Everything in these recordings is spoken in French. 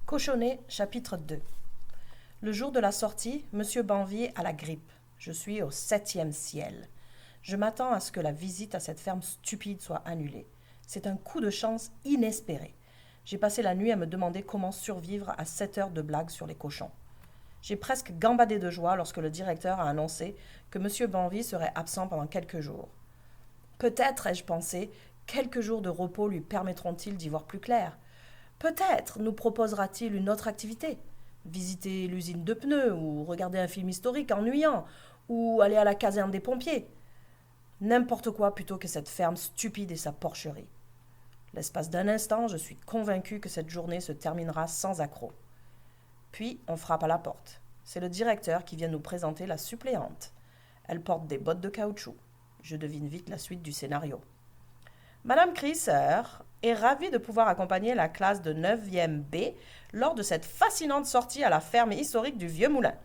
Cochonnet, chapitre 2. Le jour de la sortie, M. Banvier a la grippe. Je suis au 7e ciel. Je m'attends à ce que la visite à cette ferme stupide soit annulée. C'est un coup de chance inespéré. J'ai passé la nuit à me demander comment survivre à 7 heures de blagues sur les cochons. J'ai presque gambadé de joie lorsque le directeur a annoncé que M. Banvier serait absent pendant quelques jours. Peut-être, ai-je pensé, quelques jours de repos lui permettront-ils d'y voir plus clair. Peut-être nous proposera-t-il une autre activité. Visiter l'usine de pneus, ou regarder un film historique ennuyant, ou aller à la caserne des pompiers. N'importe quoi plutôt que cette ferme stupide et sa porcherie. L'espace d'un instant, je suis convaincu que cette journée se terminera sans accroc. Puis, on frappe à la porte. C'est le directeur qui vient nous présenter la suppléante. Elle porte des bottes de caoutchouc. Je devine vite la suite du scénario. Madame Crisser est ravie de pouvoir accompagner la classe de 9e B lors de cette fascinante sortie à la ferme historique du Vieux Moulin.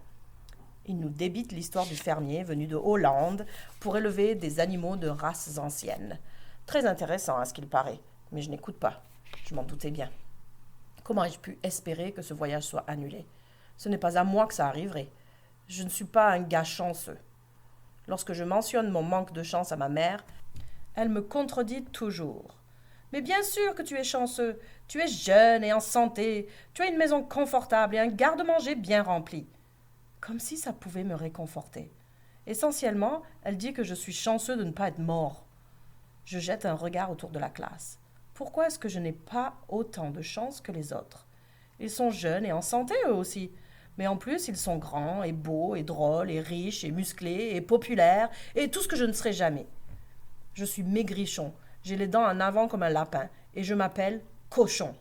Il nous débite l'histoire du fermier venu de Hollande pour élever des animaux de races anciennes. Très intéressant à ce qu'il paraît, mais je n'écoute pas. Je m'en doutais bien. Comment ai-je pu espérer que ce voyage soit annulé? Ce n'est pas à moi que ça arriverait. Je ne suis pas un gars chanceux. Lorsque je mentionne mon manque de chance à ma mère, elle me contredit toujours. Mais bien sûr que tu es chanceux. Tu es jeune et en santé. Tu as une maison confortable et un garde-manger bien rempli. Comme si ça pouvait me réconforter. Essentiellement, elle dit que je suis chanceux de ne pas être mort. Je jette un regard autour de la classe. Pourquoi est-ce que je n'ai pas autant de chance que les autres? Ils sont jeunes et en santé eux aussi. Mais en plus, ils sont grands et beaux et drôles et riches et musclés et populaires et tout ce que je ne serai jamais. Je suis maigrichon, j'ai les dents en avant comme un lapin, et je m'appelle Cochon.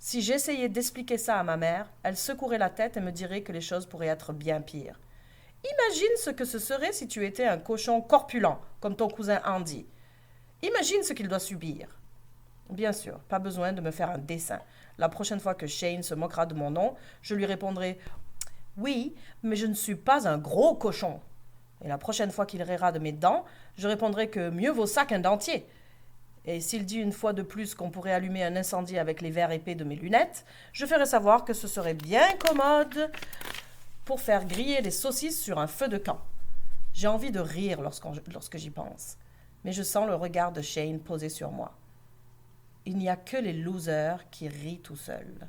Si j'essayais d'expliquer ça à ma mère, elle secouerait la tête et me dirait que les choses pourraient être bien pires. Imagine ce que ce serait si tu étais un cochon corpulent, comme ton cousin Andy. Imagine ce qu'il doit subir. Bien sûr, pas besoin de me faire un dessin. La prochaine fois que Shane se moquera de mon nom, je lui répondrai « Oui, mais je ne suis pas un gros cochon ». Et la prochaine fois qu'il rira de mes dents, je répondrai que mieux vaut ça qu'un dentier. Et s'il dit une fois de plus qu'on pourrait allumer un incendie avec les verres épais de mes lunettes, je ferai savoir que ce serait bien commode pour faire griller des saucisses sur un feu de camp. J'ai envie de rire lorsque j'y pense, mais je sens le regard de Shane posé sur moi. Il n'y a que les losers qui rient tout seuls.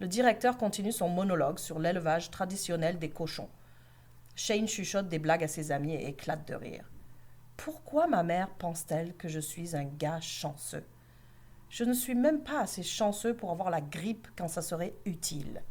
Le directeur continue son monologue sur l'élevage traditionnel des cochons. Shane chuchote des blagues à ses amis et éclate de rire. Pourquoi ma mère pense-t-elle que je suis un gars chanceux? Je ne suis même pas assez chanceux pour avoir la grippe quand ça serait utile.